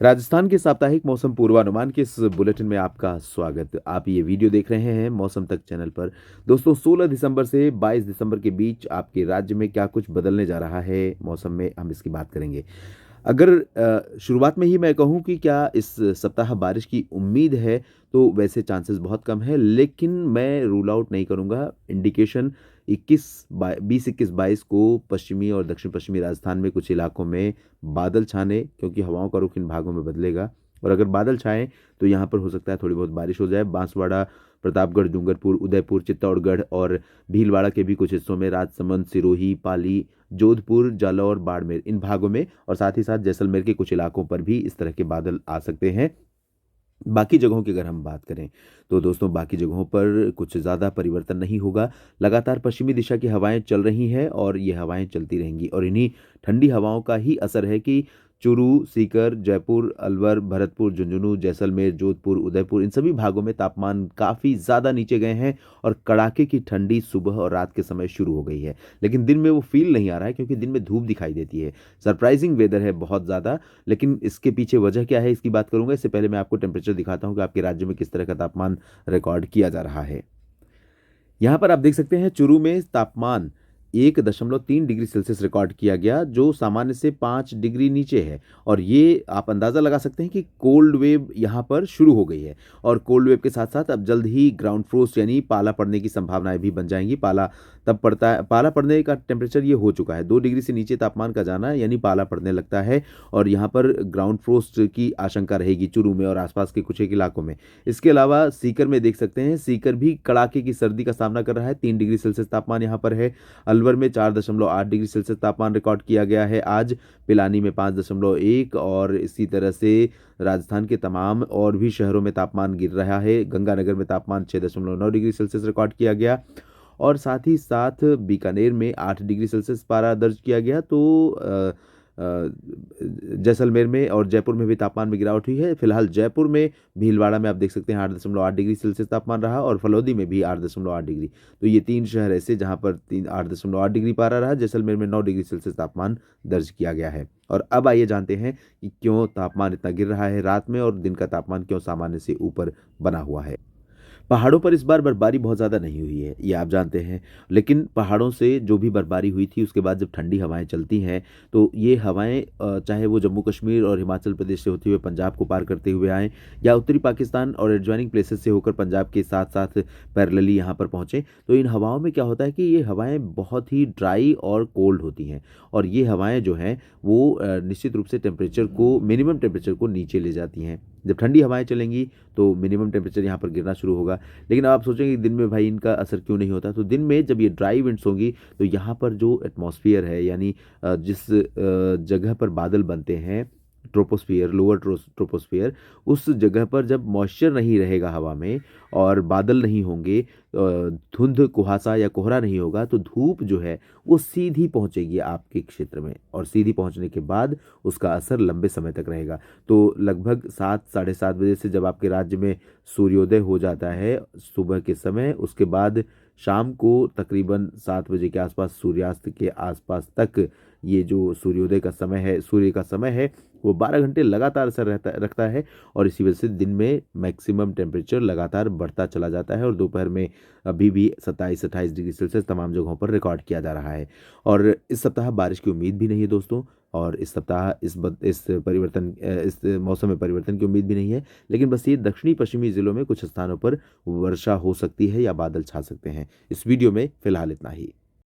राजस्थान के साप्ताहिक मौसम पूर्वानुमान के इस बुलेटिन में आपका स्वागत। आप ये वीडियो देख रहे हैं मौसम तक चैनल पर। दोस्तों 16 दिसंबर से 22 दिसंबर के बीच आपके राज्य में क्या कुछ बदलने जा रहा है मौसम में, हम इसकी बात करेंगे। अगर शुरुआत में ही मैं कहूँ कि क्या इस सप्ताह बारिश की उम्मीद है, तो वैसे चांसेस बहुत कम है, लेकिन मैं रूल आउट नहीं करूँगा। इंडिकेशन 20, 21, 22 को पश्चिमी और दक्षिण पश्चिमी राजस्थान में कुछ इलाकों में बादल छाने, क्योंकि हवाओं का रुख इन भागों में बदलेगा। और अगर बादल छाएँ तो यहाँ पर हो सकता है थोड़ी बहुत बारिश हो जाए। बांसवाड़ा, प्रतापगढ़, डूंगरपुर, उदयपुर, चित्तौड़गढ़ और भीलवाड़ा के भी कुछ हिस्सों में, राजसमंद, सिरोही, पाली, जोधपुर, जालौर, बाड़मेर इन भागों में, और साथ ही साथ जैसलमेर के कुछ इलाकों पर भी इस तरह के बादल आ सकते हैं। बाकी जगहों की अगर हम बात करें, तो दोस्तों बाकी जगहों पर कुछ ज़्यादा परिवर्तन नहीं होगा। लगातार पश्चिमी दिशा की हवाएं चल रही हैं और ये हवाएं चलती रहेंगी, और इन्हीं ठंडी हवाओं का ही असर है कि चूरू, सीकर, जयपुर, अलवर, भरतपुर, झुंझुनू, जैसलमेर, जोधपुर, उदयपुर इन सभी भागों में तापमान काफ़ी ज़्यादा नीचे गए हैं और कड़ाके की ठंडी सुबह और रात के समय शुरू हो गई है। लेकिन दिन में वो फील नहीं आ रहा है, क्योंकि दिन में धूप दिखाई देती है। सरप्राइजिंग वेदर है बहुत ज़्यादा। लेकिन इसके पीछे वजह क्या है, इसकी बात करूंगा। इससे पहले मैं आपको टेम्परेचर दिखाता हूं कि आपके राज्य में किस तरह का तापमान रिकॉर्ड किया जा रहा है। यहाँ पर आप देख सकते हैं चुरू में तापमान 1.3 डिग्री सेल्सियस रिकॉर्ड किया गया, जो सामान्य से 5 डिग्री नीचे है। और ये आप अंदाज़ा लगा सकते हैं कि कोल्ड वेव यहाँ पर शुरू हो गई है। और कोल्ड वेव के साथ साथ अब जल्द ही ग्राउंड फ्रोस्ट यानी पाला पड़ने की संभावनाएं भी बन जाएंगी। पाला तब पड़ता है, पाला पड़ने का टेम्परेचर ये हो चुका है। 2 डिग्री से नीचे तापमान का जाना यानी पाला पड़ने लगता है, और यहाँ पर ग्राउंड फ्रोस्ट की आशंका रहेगी चुरू में और आसपास के कुछ एक इलाकों में। इसके अलावा सीकर में देख सकते हैं, सीकर भी कड़ाके की सर्दी का सामना कर रहा है। 3 डिग्री सेल्सियस तापमान यहाँ पर है। अलवर में 4.8 डिग्री सेल्सियस तापमान रिकॉर्ड किया गया है आज। पिलानी में 5.1, और इसी तरह से राजस्थान के तमाम और भी शहरों में तापमान गिर रहा है। गंगानगर में तापमान 6.9 डिग्री सेल्सियस रिकॉर्ड किया गया, और साथ ही साथ बीकानेर में 8 डिग्री सेल्सियस पारा दर्ज किया गया। तो जैसलमेर में और जयपुर में भी तापमान में गिरावट हुई है। फिलहाल जयपुर में, भीलवाड़ा में आप देख सकते हैं 8.8 डिग्री सेल्सियस तापमान रहा, और फलौदी में भी 8.8 डिग्री। तो ये 3 शहर ऐसे जहां पर 8.8 डिग्री पारा रहा। जैसलमेर में 9 डिग्री सेल्सियस तापमान दर्ज किया गया है। और अब आइए जानते हैं कि क्यों तापमान इतना गिर रहा है रात में, और दिन का तापमान क्यों सामान्य से ऊपर बना हुआ है। पहाड़ों पर इस बार बर्फबारी बहुत ज़्यादा नहीं हुई है, ये आप जानते हैं। लेकिन पहाड़ों से जो भी बर्फबारी हुई थी, उसके बाद जब ठंडी हवाएं चलती हैं, तो ये हवाएं चाहे वो जम्मू कश्मीर और हिमाचल प्रदेश से होते हुए पंजाब को पार करते हुए आएँ, या उत्तरी पाकिस्तान और एडजॉइनिंग प्लेसेस से होकर पंजाब के साथ साथ पैरेलली यहाँ पर पहुँचें, तो इन हवाओं में क्या होता है कि ये हवाएं बहुत ही ड्राई और कोल्ड होती हैं। और ये हवाएं जो हैं वो निश्चित रूप से टेम्परेचर को, मिनिमम टेम्परेचर को नीचे ले जाती हैं। जब ठंडी हवाएं चलेंगी तो मिनिमम टेम्परेचर यहाँ पर गिरना शुरू होगा। लेकिन अब आप सोचेंगे कि दिन में भाई इनका असर क्यों नहीं होता, तो दिन में जब ये ड्राई विंड्स होंगी, तो यहाँ पर जो एटमॉस्फेयर है, यानी जिस जगह पर बादल बनते हैं, ट्रोपोस्फियर, लोअर ट्रोपोस्फियर, उस जगह पर जब मॉइस्चर नहीं रहेगा हवा में और बादल नहीं होंगे, धुंध, कुहासा या कोहरा नहीं होगा, तो धूप जो है वो सीधी पहुंचेगी आपके क्षेत्र में, और सीधी पहुंचने के बाद उसका असर लंबे समय तक रहेगा। तो लगभग 7, साढ़े 7 बजे से जब आपके राज्य में सूर्योदय हो जाता है सुबह के समय, उसके बाद शाम को तकरीबन 7 बजे के आसपास, सूर्यास्त के आसपास तक, ये जो सूर्योदय का समय है, सूर्य का समय है, वो 12 घंटे लगातार असर रखता है। और इसी वजह से दिन में मैक्सिमम टेम्परेचर लगातार बढ़ता चला जाता है, और दोपहर में अभी भी 27-28 डिग्री सेल्सियस तमाम जगहों पर रिकॉर्ड किया जा रहा है। और इस सप्ताह बारिश की उम्मीद भी नहीं है दोस्तों, और इस सप्ताह इस मौसम में परिवर्तन की उम्मीद भी नहीं है। लेकिन बस ये दक्षिणी पश्चिमी जिलों में कुछ स्थानों पर वर्षा हो सकती है या बादल छा सकते हैं। इस वीडियो में फिलहाल इतना ही।